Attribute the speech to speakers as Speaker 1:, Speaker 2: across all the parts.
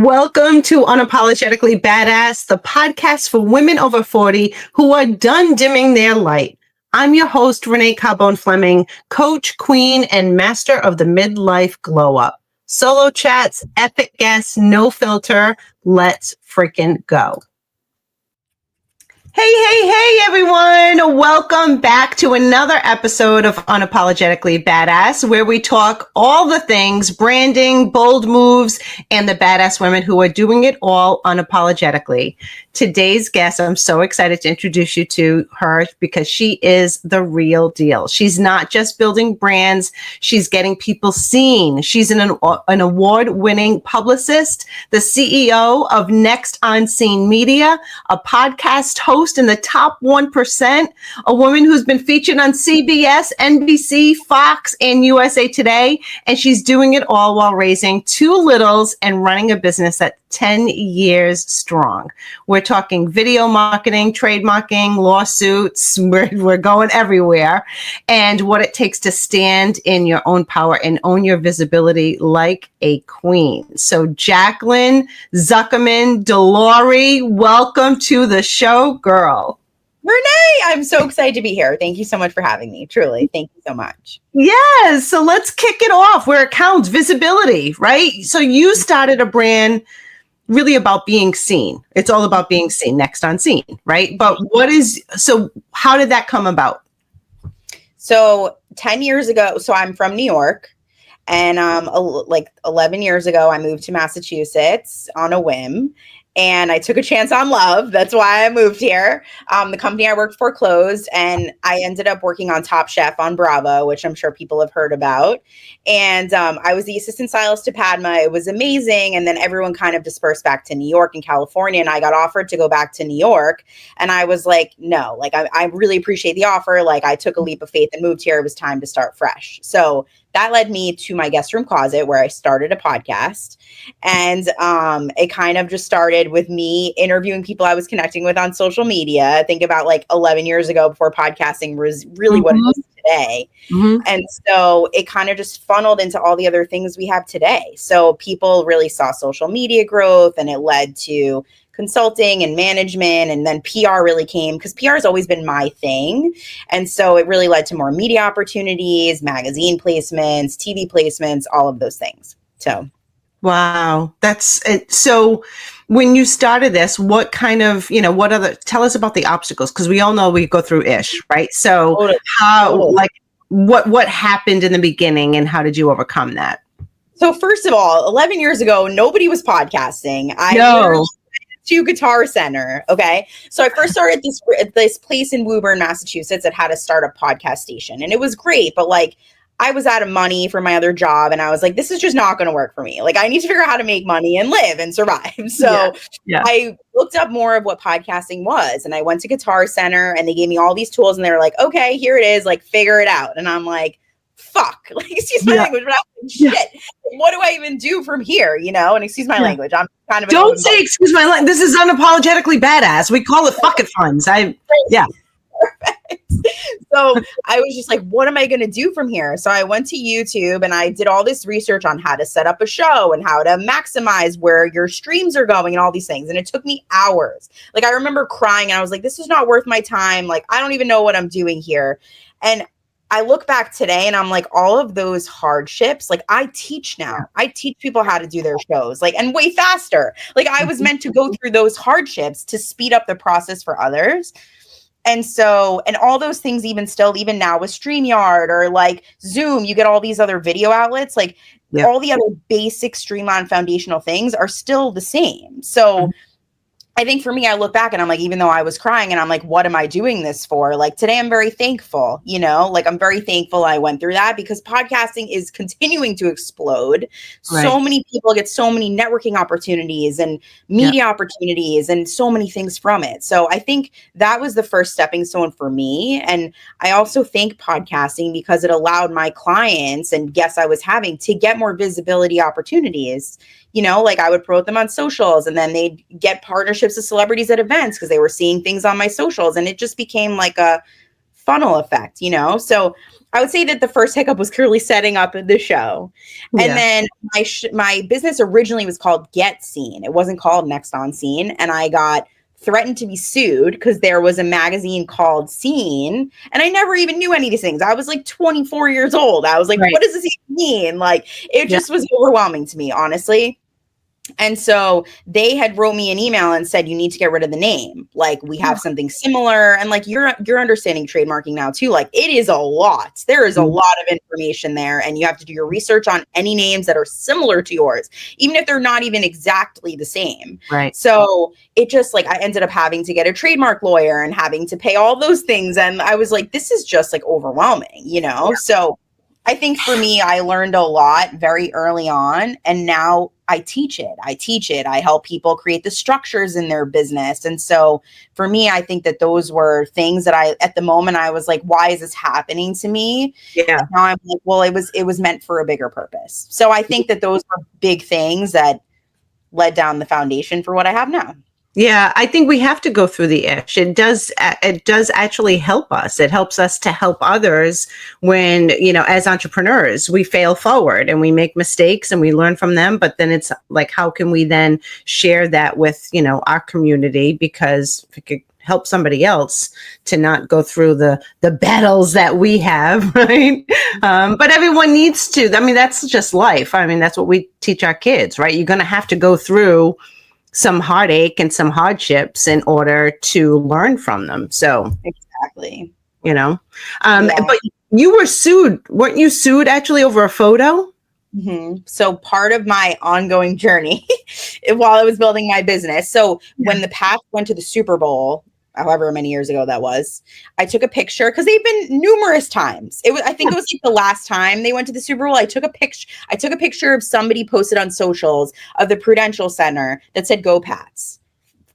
Speaker 1: Welcome to Unapologetically Badass, the podcast for women over 40 who are done dimming their light. I'm your host, Renee Fleming, coach, queen, and master of the midlife glow up. Solo chats, epic guests, no filter. Let's freaking go. Hey, everyone. Welcome back to another episode of Unapologetically Badass, where we talk all the things, branding, bold moves, and the badass women who are doing it all unapologetically. Today's guest, I'm so excited to introduce you to her because she is the real deal. She's not just building brands. She's getting people seen. She's an award-winning publicist, the CEO of Next On Scene Media, a podcast host in the top 1%, a woman who's been featured on CBS, NBC, Fox, and USA Today. And she's doing it all while raising two littles and running a business that's 10 years strong. We're talking video marketing, trademarking, lawsuits. We're going everywhere. And what it takes to stand in your own power and own your visibility like a queen. So Jaclyn Zukerman Delory, welcome to the show, girl.
Speaker 2: Renee, I'm so excited to be here. Thank you so much for having me. Truly. Thank you so much.
Speaker 1: Yes. So let's kick it off where it counts, visibility, right? So you started a brand really about being seen. It's all about being seen, Next On Scene, right? But how did that come about?
Speaker 2: So 10 years ago, so I'm from New York, and like 11 years ago, I moved to Massachusetts on a whim. And I took a chance on love. That's why I moved here. The company I worked for closed, and I ended up working on Top Chef on Bravo, which I'm sure people have heard about. And I was the assistant stylist to Padma. It was amazing. And then everyone kind of dispersed back to New York and California. And I got offered to go back to New York. And I was like, no, like I really appreciate the offer. Like I took a leap of faith and moved here. It was time to start fresh. So that led me to my guest room closet where I started a podcast. And it kind of just started with me interviewing people I was connecting with on social media. Think about like 11 years ago before podcasting was really what it is today. Mm-hmm. And so it kind of just funneled into all the other things we have today. So people really saw social media growth, and it led to consulting and management, and then PR really came because PR has always been my thing. And so it really led to more media opportunities, magazine placements, TV placements, all of those things. So
Speaker 1: wow, that's it. So when you started this, what kind of, tell us about the obstacles, because we all know we go through ish, right? So what happened in the beginning and how did you overcome that?
Speaker 2: So first of all, 11 years ago, nobody was podcasting. To Guitar Center. Okay. So I first started this place in Woburn, Massachusetts that had a startup podcast station, and it was great, but like I was out of money for my other job, and I was like, this is just not going to work for me. Like I need to figure out how to make money and live and survive. So I looked up more of what podcasting was, and I went to Guitar Center, and they gave me all these tools, and they were like, okay, here it is, like figure it out. And I'm like, fuck, like excuse my language, but I'm like, shit, what do I even do from here? And excuse my language, I'm kind of
Speaker 1: don't say excuse my language. This is Unapologetically Badass. We call it fucking funds.
Speaker 2: So I was just like, what am I going to do from here? So I went to YouTube and I did all this research on how to set up a show and how to maximize where your streams are going and all these things. And it took me hours. Like I remember crying and I was like, this is not worth my time. Like, I don't even know what I'm doing here. And I look back today and I'm like, all of those hardships, like I teach now. I teach people how to do their shows, like, and way faster. Like I was meant to go through those hardships to speed up the process for others. And so, and all those things, even now with StreamYard or like Zoom, you get all these other video outlets, like all the other basic streamlined foundational things are still the same. So I think for me, I look back and I'm like, even though I was crying and I'm like, what am I doing this for? Like today, I'm very thankful, like I'm very thankful I went through that because podcasting is continuing to explode. Right. So many people get so many networking opportunities and media opportunities and so many things from it. So I think that was the first stepping stone for me. And I also thank podcasting because it allowed my clients and guests I was having to get more visibility opportunities. Like I would promote them on socials and then they'd get partnerships with celebrities at events because they were seeing things on my socials. And it just became like a funnel effect, So I would say that the first hiccup was clearly setting up the show. And then my business originally was called Get Seen. It wasn't called Next On Scene. And I got threatened to be sued because there was a magazine called Scene. And I never even knew any of these things. I was like 24 years old. I was like, what does this even mean? Like, it just was overwhelming to me, honestly. And so they had wrote me an email and said, you need to get rid of the name. Like, we have something similar. And like, you're understanding trademarking now too. Like, it is a lot. There is a lot of information there. And you have to do your research on any names that are similar to yours, even if they're not even exactly the same.
Speaker 1: Right.
Speaker 2: So it just like, I ended up having to get a trademark lawyer and having to pay all those things. And I was like, this is just like overwhelming, So I think for me, I learned a lot very early on, and now I teach it. I help people create the structures in their business. And so for me, I think that those were things that at the moment I was like, why is this happening to me?
Speaker 1: Yeah.
Speaker 2: And now I'm like, well, it was meant for a bigger purpose. So I think that those were big things that led down the foundation for what I have now.
Speaker 1: Yeah, I think we have to go through the ish. It does actually help us. It helps us to help others when, as entrepreneurs, we fail forward and we make mistakes and we learn from them. But then it's like, how can we then share that with, our community? Because if it could help somebody else to not go through the battles that we have, right? But everyone needs to. I mean, that's just life. I mean, that's what we teach our kids, right? You're going to have to go through some heartache and some hardships in order to learn from them. So
Speaker 2: exactly,
Speaker 1: but you were sued. Weren't you sued actually over a photo?
Speaker 2: Mm-hmm. So part of my ongoing journey while I was building my business. So when the Pats went to the Super Bowl, however many years ago that was, I took a picture because they've been numerous times. I think it was like the last time they went to the Super Bowl. I took a picture of somebody posted on socials of the Prudential Center that said "Go Pats."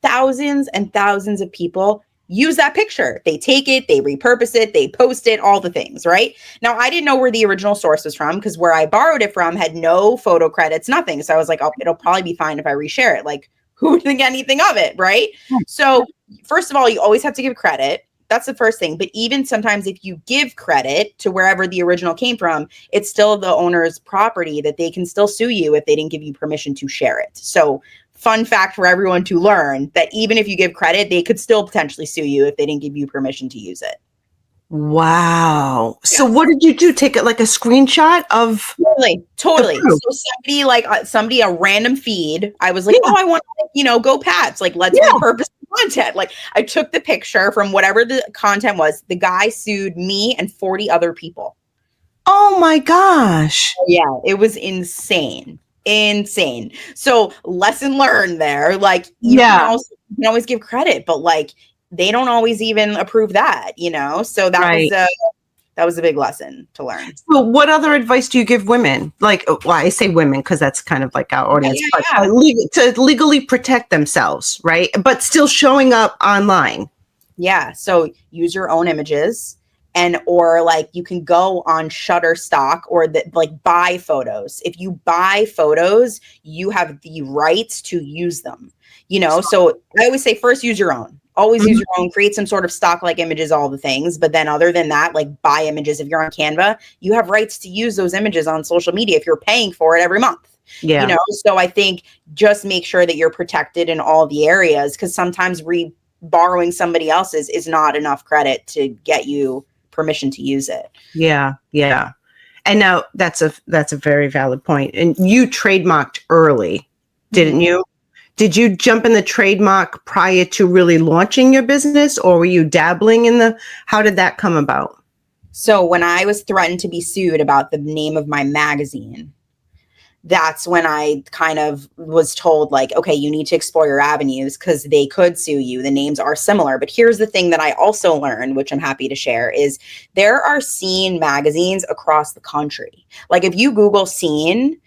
Speaker 2: Thousands and thousands of people use that picture. They take it, they repurpose it, they post it, all the things, right? Now, I didn't know where the original source was from because where I borrowed it from had no photo credits, nothing. So I was like, oh, it'll probably be fine if I reshare it. Like, who would think anything of it, right? So first of all, you always have to give credit. That's the first thing. But even sometimes if you give credit to wherever the original came from, it's still the owner's property that they can still sue you if they didn't give you permission to share it. So fun fact for everyone to learn that even if you give credit, they could still potentially sue you if they didn't give you permission to use it.
Speaker 1: Wow. Yeah. So what did you do? Take it like a screenshot of?
Speaker 2: Totally. So somebody, a random feed, I was like, I want to, go Pats. Like, let's repurpose the content. Like, I took the picture from whatever the content was. The guy sued me and 40 other people.
Speaker 1: Oh my gosh.
Speaker 2: Yeah, it was insane. So lesson learned there. Like, you can always give credit, but like, they don't always even approve that, So that was a big lesson to learn.
Speaker 1: So what other advice do you give women? Like, well, I say women because that's kind of like our audience, to legally protect themselves, right? But still showing up online.
Speaker 2: Yeah. So use your own images or like you can go on Shutterstock or buy photos. If you buy photos, you have the rights to use them, So I always say first use your own. Always use your own, create some sort of stock-like images, all the things. But then other than that, like buy images. If you're on Canva, you have rights to use those images on social media if you're paying for it every month. Yeah. So I think just make sure that you're protected in all the areas because sometimes borrowing somebody else's is not enough credit to get you permission to use it.
Speaker 1: Yeah. Yeah. And now that's a very valid point. And you trademarked early, didn't you? Did you jump in the trademark prior to really launching your business or were you dabbling how did that come about?
Speaker 2: So when I was threatened to be sued about the name of my magazine, that's when I kind of was told like, okay, you need to explore your avenues because they could sue you. The names are similar. But here's the thing that I also learned, which I'm happy to share, is there are Scene magazines across the country. Like if you Google Scene,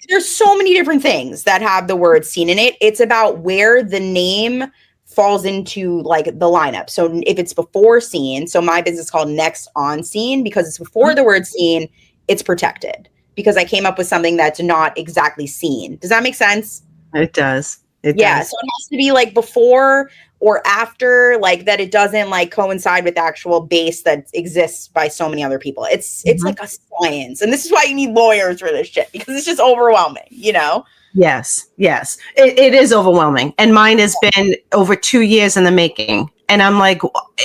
Speaker 2: there's so many different things that have the word Scene in it. It's about where the name falls into like the lineup. So if it's before Scene, so my business is called Next On Scene because it's before the word Scene, it's protected because I came up with something that's not exactly Scene. Does that make sense?
Speaker 1: It does.
Speaker 2: So it has to be like before or after, like that it doesn't like coincide with the actual base that exists by so many other people. It's like a science. And this is why you need lawyers for this shit, because it's just overwhelming, you know?
Speaker 1: Yes. It is overwhelming. And mine has been over 2 years in the making. And I'm like,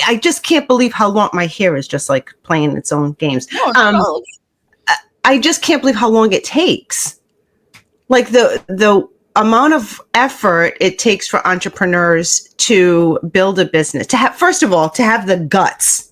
Speaker 1: I just can't believe how long my hair is just like playing its own games.
Speaker 2: No.
Speaker 1: I just can't believe how long it takes. Like the amount of effort it takes for entrepreneurs to build a business, to have, first of all, to have the guts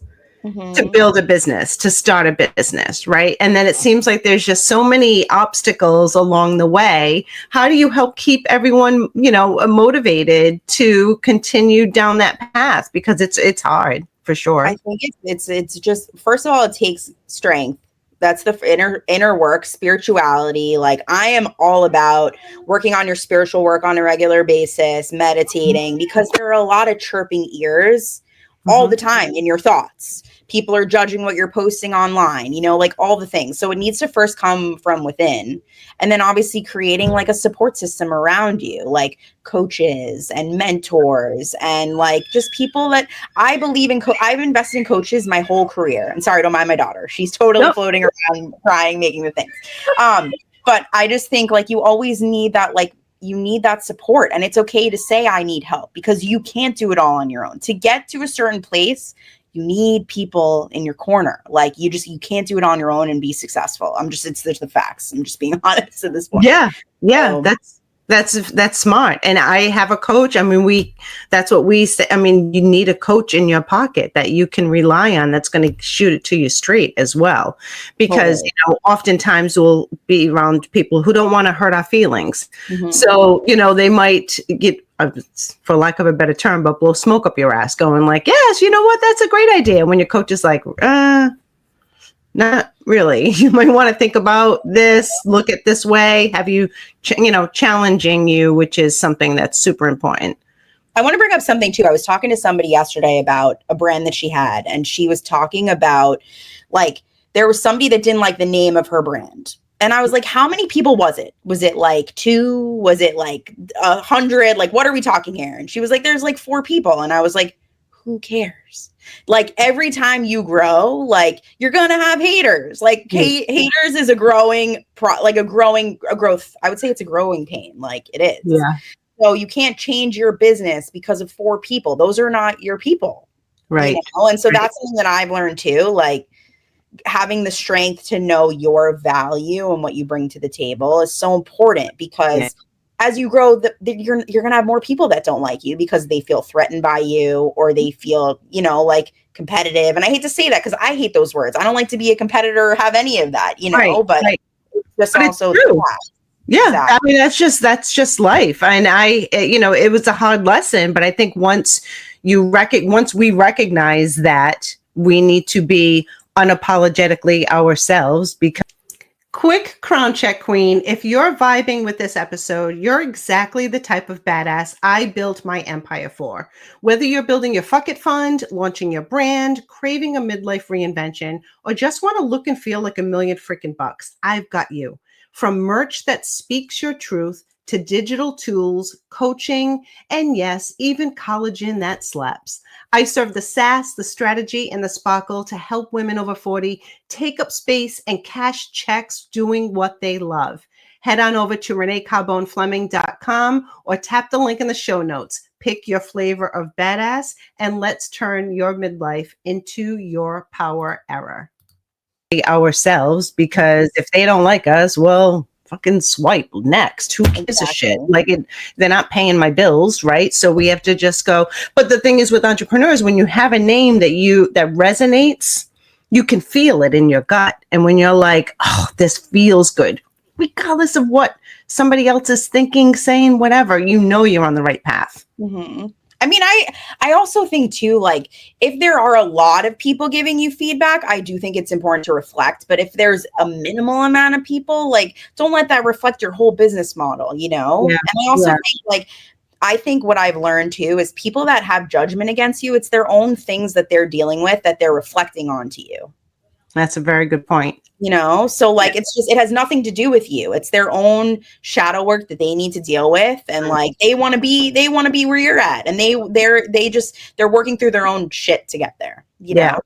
Speaker 1: to build a business, to start a business, right? And then it seems like there's just so many obstacles along the way. How do you help keep everyone, motivated to continue down that path? Because it's hard for sure.
Speaker 2: I think it's just, first of all, it takes strength. That's the inner work, spirituality. Like I am all about working on your spiritual work on a regular basis, meditating, because there are a lot of chirping ears all the time in your thoughts. People are judging what you're posting online, like all the things. So it needs to first come from within. And then obviously creating like a support system around you, like coaches and mentors and like just people that I believe in. I've invested in coaches my whole career. And sorry, don't mind my daughter. She's totally floating around, crying, making the things. But I just think like you always need that, like, you need that support. And it's okay to say, I need help, because you can't do it all on your own. To get to a certain place, you need people in your corner. Like you can't do it on your own and be successful. There's the facts. I'm just being honest at this point.
Speaker 1: Yeah. That's smart. And I have a coach. I mean, that's what we say. I mean, you need a coach in your pocket that you can rely on, that's going to shoot it to you straight as well. Because, oftentimes we'll be around people who don't want to hurt our feelings. So, they might get, for lack of a better term, but blow smoke up your ass, going like, yes, you know what? That's a great idea. When your coach is like, not really. You might want to think about this, look at this way, have you, challenging you, which is something that's super important.
Speaker 2: I want to bring up something too. I was talking to somebody yesterday about a brand that she had, and she was talking about like, there was somebody that didn't like the name of her brand. And I was like, how many people was it? Was it like 2? Was it like 100? Like, what are we talking here? And she was like, there's like 4 people. And I was like, who cares? Like every time you grow, like you're going to have haters. Like haters is a growth. I would say it's a growing pain. Like it is.
Speaker 1: Yeah.
Speaker 2: So you can't change your business because of 4 people. Those are not your people.
Speaker 1: Right.
Speaker 2: And so that's something that I've learned too. Like having the strength to know your value and what you bring to the table is so important, because as you grow, you're going to have more people that don't like you because they feel threatened by you, or they feel, like competitive. And I hate to say that because I hate those words. I don't like to be a competitor or have any of that, but it's also
Speaker 1: true. Yeah.
Speaker 2: Exactly.
Speaker 1: I mean, that's just life. And it was a hard lesson, but I think once we recognize that we need to be unapologetically ourselves, because quick crown check, queen. If you're vibing with this episode, you're exactly the type of badass I built my empire for. Whether you're building your fuck it fund, launching your brand, craving a midlife reinvention, or just want to look and feel like $1 million freaking bucks, I've got you. From merch that speaks your truth to digital tools, coaching, and yes, even collagen that slaps. I serve the sass, the strategy, and the sparkle to help women over 40 take up space and cash checks doing what they love. Head on over to reneecarbonefleming.com or tap the link in the show notes. Pick your flavor of badass, and let's turn your midlife into your power era. Ourselves, because if they don't like us, well, fucking swipe next. Who gives a shit? Like they're not paying my bills, right? So we have to just go. But the thing is with entrepreneurs, when you have a name that resonates, you can feel it in your gut. And when you're like, oh, this feels good, regardless of what somebody else is thinking, saying, whatever, you're on the right path.
Speaker 2: I mean, I also think too, like if there are a lot of people giving you feedback, I do think it's important to reflect. But if there's a minimal amount of people, like don't let that reflect your whole business model, Yeah. And I also think I think what I've learned too is people that have judgment against you, it's their own things that they're dealing with that they're reflecting onto you.
Speaker 1: That's a very good point.
Speaker 2: So like it's just, it has nothing to do with you. It's their own shadow work that they need to deal with, and like they want to be where you're at, and they're working through their own shit to get there.
Speaker 1: Yeah.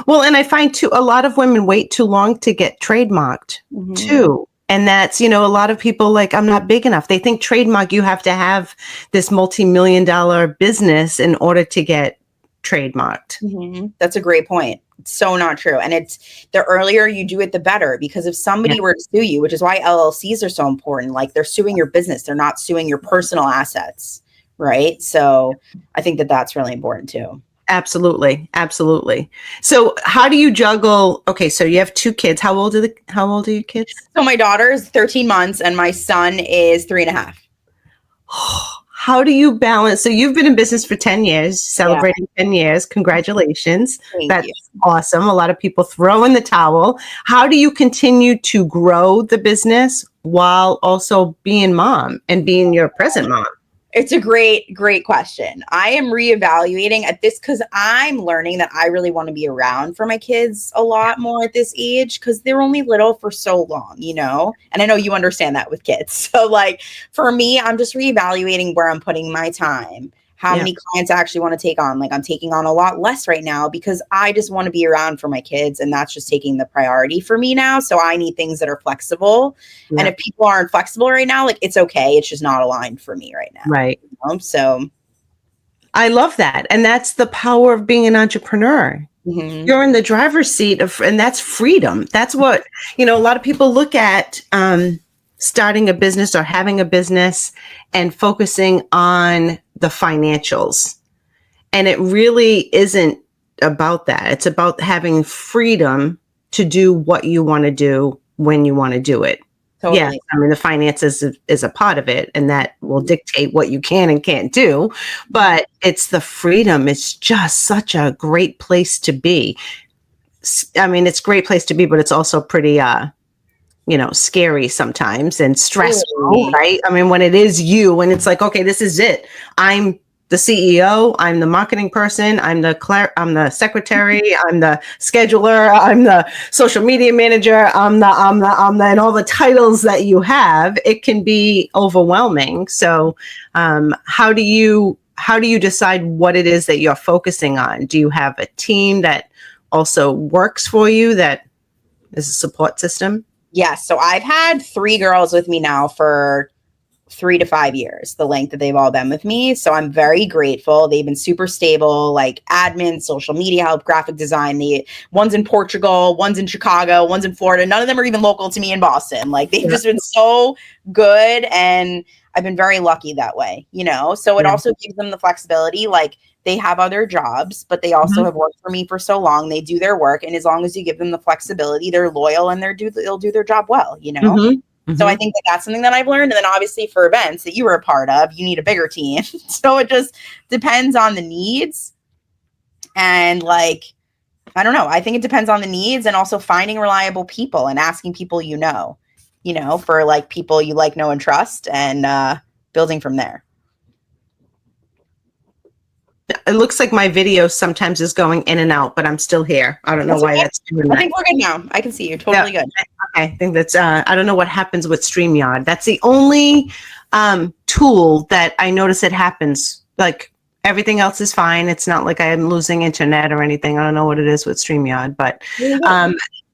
Speaker 1: Well, and I find too, a lot of women wait too long to get trademarked too. And that's, a lot of people like, I'm not big enough. They think trademark, you have to have this multi-million-dollar business in order to get trademarked.
Speaker 2: That's a great point. It's so not true. And it's the earlier you do it, the better, because if somebody were to sue you, which is why LLCs are so important, like they're suing your business, they're not suing your personal assets. Right. So I think that that's really important too.
Speaker 1: Absolutely. Absolutely. So how do you juggle? Okay. So you have 2 kids. How old are your kids?
Speaker 2: So my daughter is 13 months and my son is 3.5.
Speaker 1: How do you balance? So you've been in business for 10 years, celebrating 10 years. Congratulations. That's awesome. A lot of people throw in the towel. How do you continue to grow the business while also being mom and being your present mom?
Speaker 2: It's a great, great question. I am reevaluating at this because I'm learning that I really want to be around for my kids a lot more at this age because they're only little for so long, and I know you understand that with kids. So like for me, I'm just reevaluating where I'm putting my time, how many clients I actually want to take on. Like I'm taking on a lot less right now because I just want to be around for my kids, and that's just taking the priority for me now. So I need things that are flexible. Yeah. And if people aren't flexible right now, like it's okay. It's just not aligned for me right now.
Speaker 1: Right.
Speaker 2: So
Speaker 1: I love that. And that's the power of being an entrepreneur. You're in the driver's seat and that's freedom. That's what, a lot of people look at starting a business or having a business and focusing on the financials. And it really isn't about that. It's about having freedom to do what you want to do when you want to do it. Totally. Yeah, I mean, the finances is a part of it, and that will dictate what you can and can't do. But it's the freedom. It's just such a great place to be. I mean, it's a great place to be, but it's also pretty, scary sometimes and stressful, right? I mean, when it is you and it's like, okay, this is it. I'm the CEO, I'm the marketing person, I'm the secretary, I'm the scheduler, I'm the social media manager, I'm the, and all the titles that you have, it can be overwhelming. So, how do you decide what it is that you're focusing on? Do you have a team that also works for you, that is a support system?
Speaker 2: Yes. So I've had 3 girls with me now for 3 to 5 years, the length that they've all been with me. So I'm very grateful. They've been super stable, like admin, social media help, graphic design. One's in Portugal, one's in Chicago, one's in Florida. None of them are even local to me in Boston. Like they've just been so good. And I've been very lucky that way, So it also gives them the flexibility. Like they have other jobs, but they also have worked for me for so long. They do their work. And as long as you give them the flexibility, they're loyal and they'll do their job well, So I think that that's something that I've learned. And then obviously for events that you were a part of, you need a bigger team. So it just depends on the needs. And like, I don't know. I think it depends on the needs and also finding reliable people and asking people, for like people you like, know, and trust, and building from there.
Speaker 1: It looks like my video sometimes is going in and out, but I'm still here. I don't know why that's doing that.
Speaker 2: I think we're good now. I can see you. Totally good.
Speaker 1: I think that's, I don't know what happens with StreamYard. That's the only tool that I notice it happens. Like everything else is fine. It's not like I'm losing internet or anything. I don't know what it is with StreamYard, but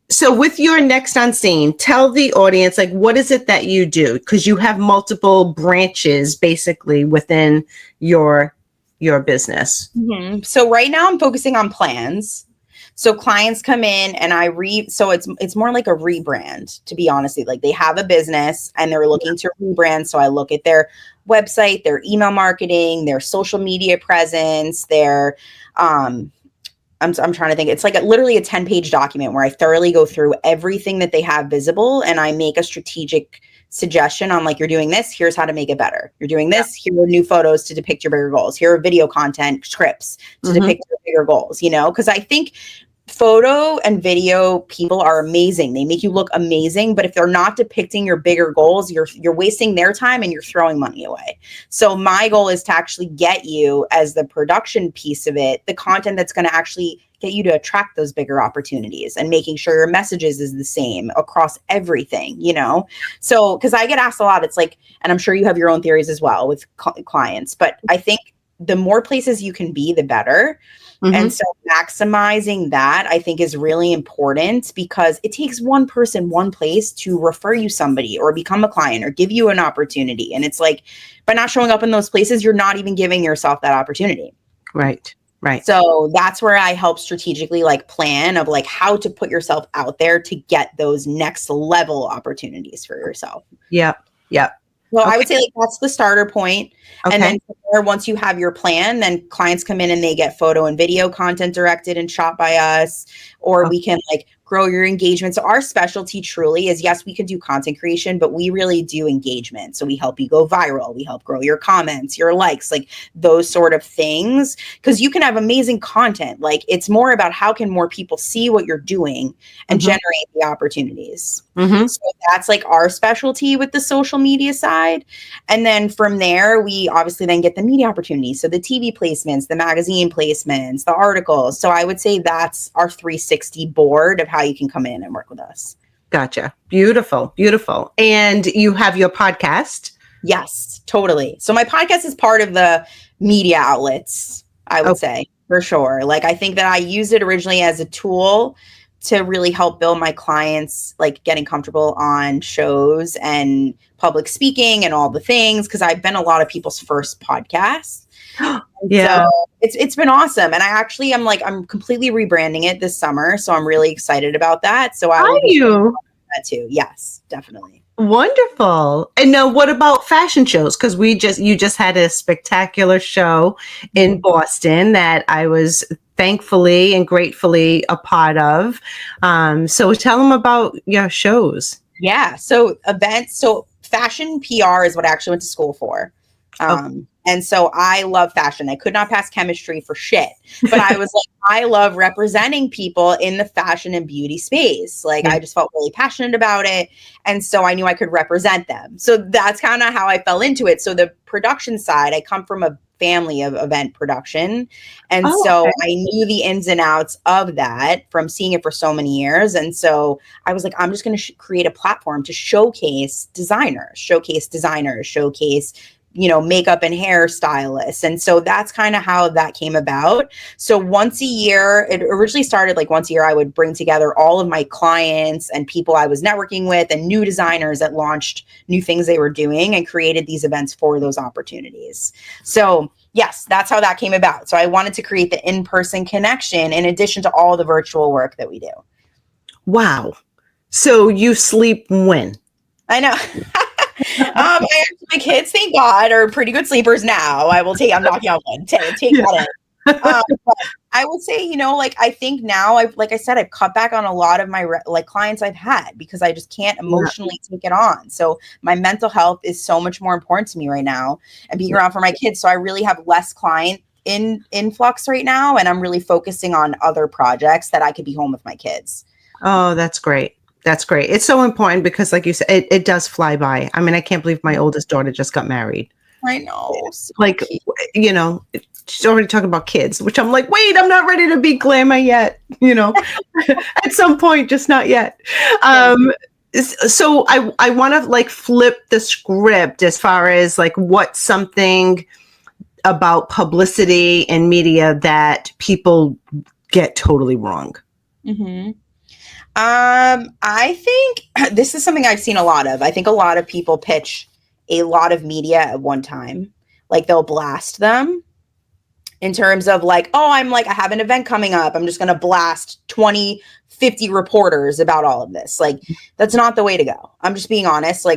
Speaker 1: so with your Next on Scene, tell the audience, like, what is it that you do? Because you have multiple branches basically within your business.
Speaker 2: So right now I'm focusing on plans. So clients come in and so it's more like a rebrand, to be honest. Like they have a business and they're looking to rebrand. So I look at their website, their email marketing, their social media presence, their, I'm trying to think. It's like literally a 10-page document where I thoroughly go through everything that they have visible, and I make a strategic suggestion on like, you're doing this, here's how to make it better. You're doing this, here are new photos to depict your bigger goals. Here are video content scripts to depict your bigger goals, because I think photo and video people are amazing. They make you look amazing, but if they're not depicting your bigger goals, you're wasting their time and you're throwing money away. So my goal is to actually get you, as the production piece of it, the content that's going to actually get you to attract those bigger opportunities, and making sure your messages is the same across everything, you know? So, because I get asked a lot, it's like, and I'm sure you have your own theories as well with clients, but I think the more places you can be, the better.
Speaker 1: Mm-hmm.
Speaker 2: And so maximizing that, I think, is really important, because it takes one person, one place to refer you somebody or become a client or give you an opportunity. And it's like, by not showing up in those places, you're not even giving yourself that opportunity.
Speaker 1: Right. Right.
Speaker 2: So that's where I help strategically like plan of like how to put yourself out there to get those next level opportunities for yourself.
Speaker 1: Yep. Yep.
Speaker 2: Well, I would say like that's the starter point.
Speaker 1: Okay.
Speaker 2: And then from there, once you have your plan, then clients come in and they get photo and video content directed and shot by us, or we can like grow your engagement. So our specialty truly is, yes, we could do content creation, but we really do engagement. So we help you go viral. We help grow your comments, your likes, like those sort of things. Because you can have amazing content. Like, it's more about how can more people see what you're doing and generate the opportunities. So that's like our specialty with the social media side. And then from there, we obviously then get the media opportunities. So the TV placements, the magazine placements, the articles. So I would say that's our 360 board of how you can come in and work with us.
Speaker 1: Gotcha. Beautiful. Beautiful. And you have your podcast.
Speaker 2: Yes, totally. So my podcast is part of the media outlets, I would say, for sure. Like, I think that I used it originally as a tool to really help build my clients, like getting comfortable on shows and public speaking and all the things, because I've been a lot of people's first podcast.
Speaker 1: Yeah.
Speaker 2: So it's been awesome. And I'm completely rebranding it this summer. So I'm really excited about that. So I will be doing that too. Yes, definitely.
Speaker 1: Wonderful. And now what about fashion shows? Because you just had a spectacular show in Boston that I was thankfully and gratefully a part of. So tell them about your shows.
Speaker 2: Yeah. So events. So fashion PR is what I actually went to school for. And so I love fashion. I could not pass chemistry for shit, but I was like, I love representing people in the fashion and beauty space. Like, I just felt really passionate about it. And so I knew I could represent them. So that's kind of how I fell into it. So the production side, I come from a family of event production. And I knew the ins and outs of that from seeing it for so many years. And so I was like, I'm just going to create a platform to showcase designers, showcase makeup and hair stylists. And so that's kind of how that came about. So once a year, it originally started like once a year, I would bring together all of my clients and people I was networking with and new designers that launched new things they were doing and created these events for those opportunities. So yes, that's how that came about. So I wanted to create the in-person connection in addition to all the virtual work that we do.
Speaker 1: Wow. So you sleep when?
Speaker 2: I know. My kids, thank God, are pretty good sleepers now. I'm knocking on wood. Take that in. But I would say, I think now I've cut back on a lot of my clients I've had, because I just can't emotionally take it on. So my mental health is so much more important to me right now, and being around for my kids. So I really have less client influx right now. And I'm really focusing on other projects that I could be home with my kids.
Speaker 1: Oh, that's great. That's great. It's so important because, like you said, it does fly by. I mean, I can't believe my oldest daughter just got married.
Speaker 2: I know. So
Speaker 1: like, cute. She's already talking about kids, which I'm like, wait, I'm not ready to be glamour yet. At some point, just not yet. So I want to flip the script as far as what's something about publicity and media that people get totally wrong.
Speaker 2: Mm-hmm. I think this is something I've seen a lot of. I think a lot of people pitch a lot of media at one time. Like, they'll blast them in terms of I have an event coming up. I'm just going to blast 20, 50 reporters about all of this. That's not the way to go. I'm just being honest.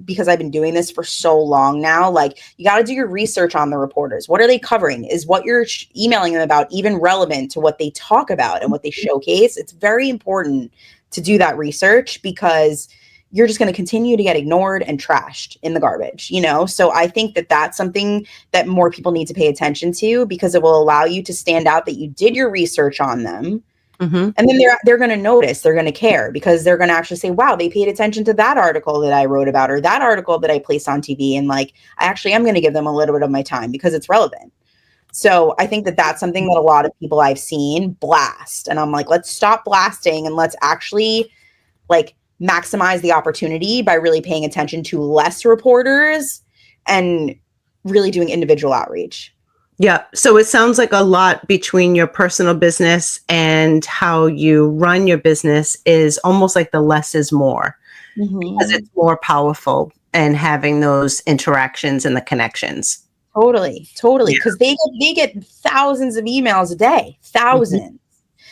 Speaker 2: Because I've been doing this for so long now, you got to do your research on the reporters. What are they covering? Is what you're emailing them about even relevant to what they talk about and what they showcase? It's very important to do that research, because you're just going to continue to get ignored and trashed in the garbage, So I think that that's something that more people need to pay attention to, because it will allow you to stand out that you did your research on them.
Speaker 1: Mm-hmm.
Speaker 2: And then they're going to notice, they're going to care, because they're going to actually say, wow, they paid attention to that article that I wrote about, or that article that I placed on TV. And like, I actually am going to give them a little bit of my time because it's relevant. So I think that that's something that a lot of people I've seen blast. And I'm like, let's stop blasting and let's actually like maximize the opportunity by really paying attention to less reporters and really doing individual outreach.
Speaker 1: Yeah. So it sounds like a lot between your personal business and how you run your business is almost like the less is more, because it's more powerful and having those interactions and the connections.
Speaker 2: Totally. Because they get thousands of emails a day, thousands.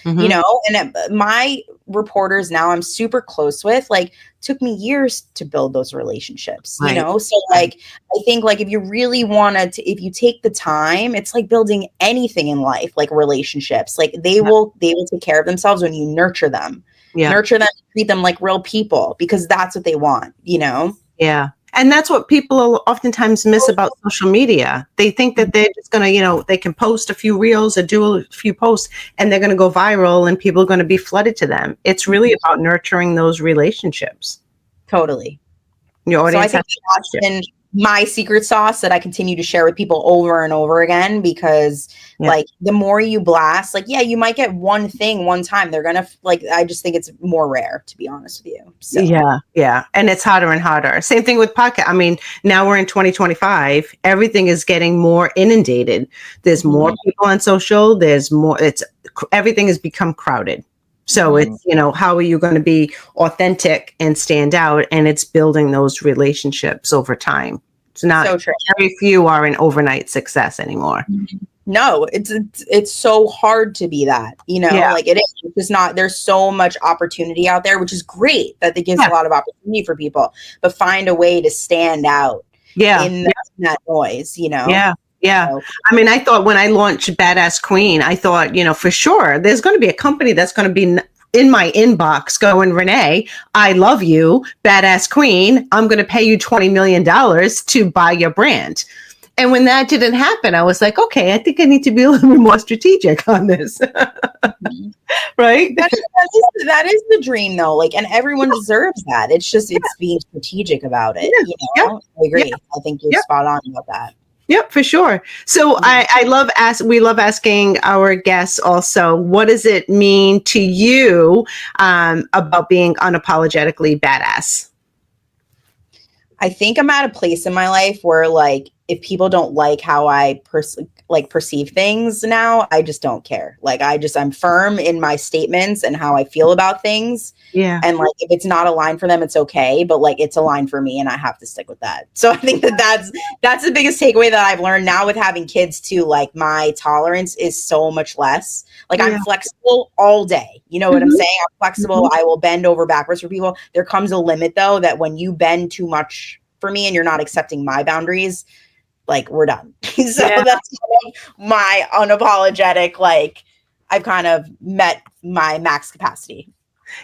Speaker 1: Mm-hmm.
Speaker 2: You know, and my reporters now I'm super close with, like, took me years to build those relationships, you know? So like, I think like if you really want to, if you take the time, it's like building anything in life, like relationships, like they will take care of themselves when you nurture them, treat them like real people, because that's what they want, you know?
Speaker 1: Yeah. And that's what people oftentimes miss about social media. They think that they're just going to, you know, they can post a few reels or do a few posts and they're going to go viral and people are going to be flooded to them. It's really about nurturing those relationships.
Speaker 2: Totally.
Speaker 1: Your audience.
Speaker 2: So I think that's been my secret sauce that I continue to share with people over and over again, because like the more you blast, like, yeah, you might get one thing one time. They're going to like, I just think it's more rare, to be honest with you. So.
Speaker 1: Yeah. And it's harder and harder. Same thing with podcast. I mean, now we're in 2025, everything is getting more inundated. There's more people on social. There's more, everything has become crowded. So it's, you know, how are you going to be authentic and stand out? And it's building those relationships over time. It's not,
Speaker 2: so true.
Speaker 1: Very few are an overnight success anymore.
Speaker 2: No, it's so hard to be that, you know, like it is. It's just not, there's so much opportunity out there, which is great that it gives a lot of opportunity for people, but find a way to stand out in that noise, you know?
Speaker 1: Yeah.
Speaker 2: So,
Speaker 1: I mean, I thought when I launched Badass Queen, I thought, you know, for sure, there's going to be a company that's going to be in my inbox going, Renee, I love you, Badass Queen. I'm going to pay you $20 million to buy your brand. And when that didn't happen, I was like, okay, I think I need to be a little bit more strategic on this. Right?
Speaker 2: That is the dream though. Like, and everyone deserves that. It's just, it's being strategic about it. You know? I agree. I think you're spot on about that.
Speaker 1: Yep, for sure. So we love asking our guests also, what does it mean to you about being unapologetically badass?
Speaker 2: I think I'm at a place in my life where like, if people don't like how I perceive things now, I just don't care. Like I'm firm in my statements and how I feel about things.
Speaker 1: Yeah.
Speaker 2: And like, if it's not aligned for them, it's okay. But like, it's aligned for me and I have to stick with that. So I think that's the biggest takeaway that I've learned now with having kids too. Like my tolerance is so much less. Like I'm flexible all day. You know what I'm saying? I'm flexible. I will bend over backwards for people. There comes a limit though, that when you bend too much for me and you're not accepting my boundaries, like we're done. So that's kind of my unapologetic, like I've kind of met my max capacity.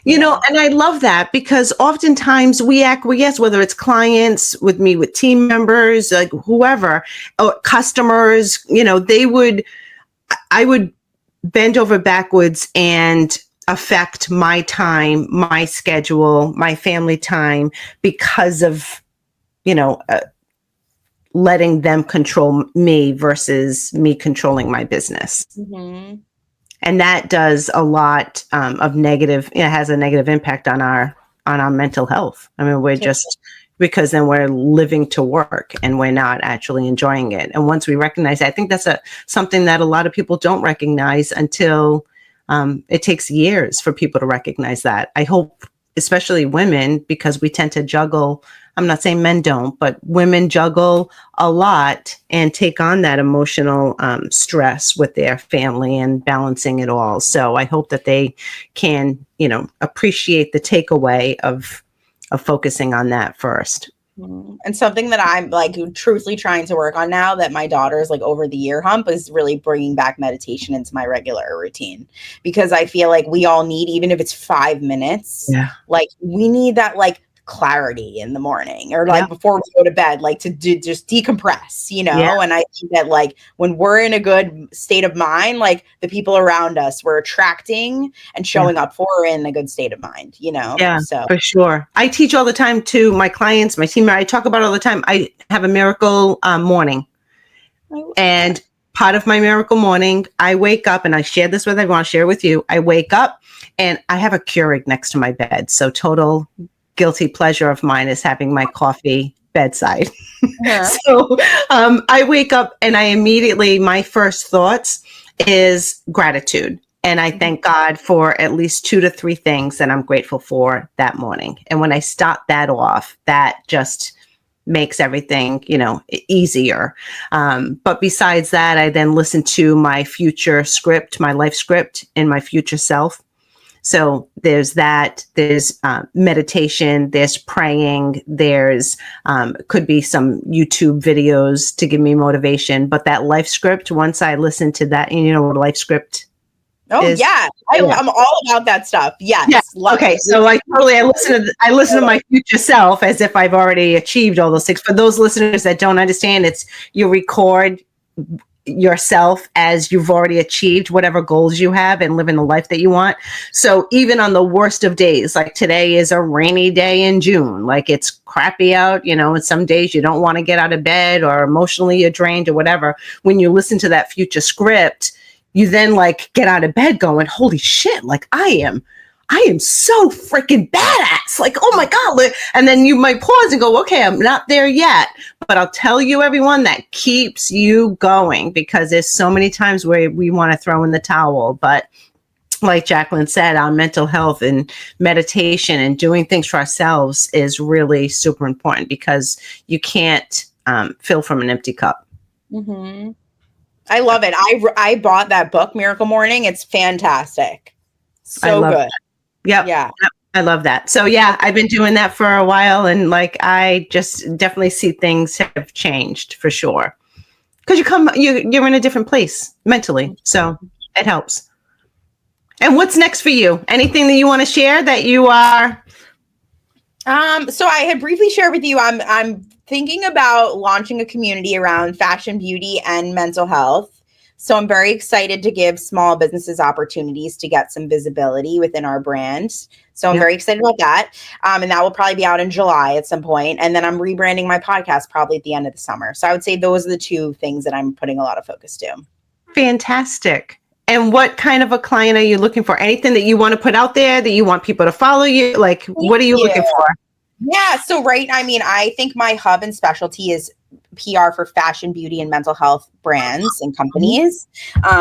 Speaker 1: You know, and I love that because oftentimes we acquiesce, whether it's clients with me, with team members, like whoever, or customers, you know, I would bend over backwards and affect my time, my schedule, my family time because of, you know, letting them control me versus me controlling my business. And that does a lot of negative, it has a negative impact on our mental health. I mean, we're just, because then we're living to work and we're not actually enjoying it. And once we recognize that, I think that's something that a lot of people don't recognize until it takes years for people to recognize that. I hope, especially women, because we tend to juggle. I'm not saying men don't, but women juggle a lot and take on that emotional stress with their family and balancing it all. So I hope that they can, you know, appreciate the takeaway of focusing on that first.
Speaker 2: And something that I'm like truthfully trying to work on now that my daughter's like over the year hump is really bringing back meditation into my regular routine, because I feel like we all need, even if it's 5 minutes, like we need that like clarity in the morning, or like before we go to bed, like to just decompress, you know? Yeah. And I think that like when we're in a good state of mind, like the people around us we're attracting and showing up for are in a good state of mind, you know?
Speaker 1: Yeah,
Speaker 2: so
Speaker 1: for sure. I teach all the time to my clients, my team. I talk about all the time. I have a miracle morning. And part of my miracle morning, I wake up, and I share this with everyone, I'll share with you. I wake up and I have a Keurig next to my bed. So total guilty pleasure of mine is having my coffee bedside. So I wake up and I immediately, my first thoughts is gratitude. And I thank God for at least 2 to 3 things that I'm grateful for that morning. And when I start that off, that just makes everything, you know, easier. But besides that, I then listen to my future script, my life script, and my future self. So there's that, there's meditation, there's praying, there's could be some YouTube videos to give me motivation. But that life script, once I listen to that, and you know what a life script is?
Speaker 2: Yeah. I'm all about that stuff. Yes.
Speaker 1: Yeah. Okay. So like totally, I listen to my future self as if I've already achieved all those things. For those listeners that don't understand, it's you record yourself as you've already achieved whatever goals you have and living the life that you want. So even on the worst of days, like today is a rainy day in June, like it's crappy out, you know, and some days you don't want to get out of bed or emotionally you're drained or whatever. When you listen to that future script, you then like get out of bed going, holy shit, like I am so freaking badass. Like, oh my God. And then you might pause and go, okay, I'm not there yet. But I'll tell you, everyone, that keeps you going, because there's so many times where we want to throw in the towel. But like Jaclyn said, our mental health and meditation and doing things for ourselves is really super important, because you can't fill from an empty cup.
Speaker 2: Mm-hmm. I love it. I bought that book, Miracle Morning. It's fantastic. So good.
Speaker 1: That. Yep. Yeah. I love that. So yeah, I've been doing that for a while, and like I just definitely see things have changed for sure. Because you're in a different place mentally. So it helps. And what's next for you? Anything that you want to share that you are?
Speaker 2: So I had briefly shared with you, I'm thinking about launching a community around fashion, beauty, and mental health. So I'm very excited to give small businesses opportunities to get some visibility within our brand. So I'm very excited about that. And that will probably be out in July at some point. And then I'm rebranding my podcast probably at the end of the summer. So I would say those are the 2 things that I'm putting a lot of focus to.
Speaker 1: Fantastic. And what kind of a client are you looking for? Anything that you want to put out there that you want people to follow you? Like, what are you looking for?
Speaker 2: Yeah. So, I think my hub and specialty is PR for fashion, beauty, and mental health brands and companies.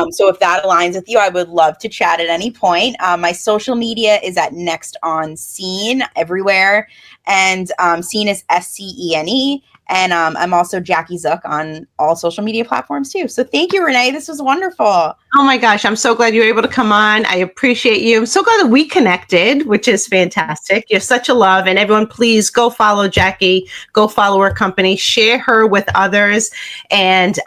Speaker 2: So if that aligns with you, I would love to chat at any point. My social media is at Next on Scene everywhere. And Scene is SCENE. And I'm also Jackie Zook on all social media platforms too. So thank you, Renee. This was wonderful.
Speaker 1: Oh my gosh. I'm so glad you were able to come on. I appreciate you. I'm so glad that we connected, which is fantastic. You're such a love. And everyone, please go follow Jackie, go follow her company, share her with others. And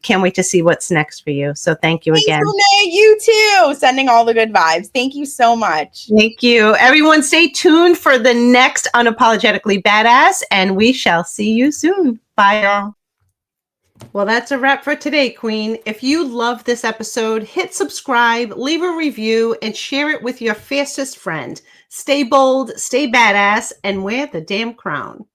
Speaker 1: can't wait to see what's next for you. So thank you again.
Speaker 2: Renee, you too. Sending all the good vibes. Thank you so much.
Speaker 1: Thank you. Everyone, stay tuned for the next Unapologetically Badass, and we shall see you soon. Bye, y'all. Well, that's a wrap for today, Queen. If you love this episode, hit subscribe, leave a review, and share it with your fiercest friend. Stay bold, stay badass, and wear the damn crown.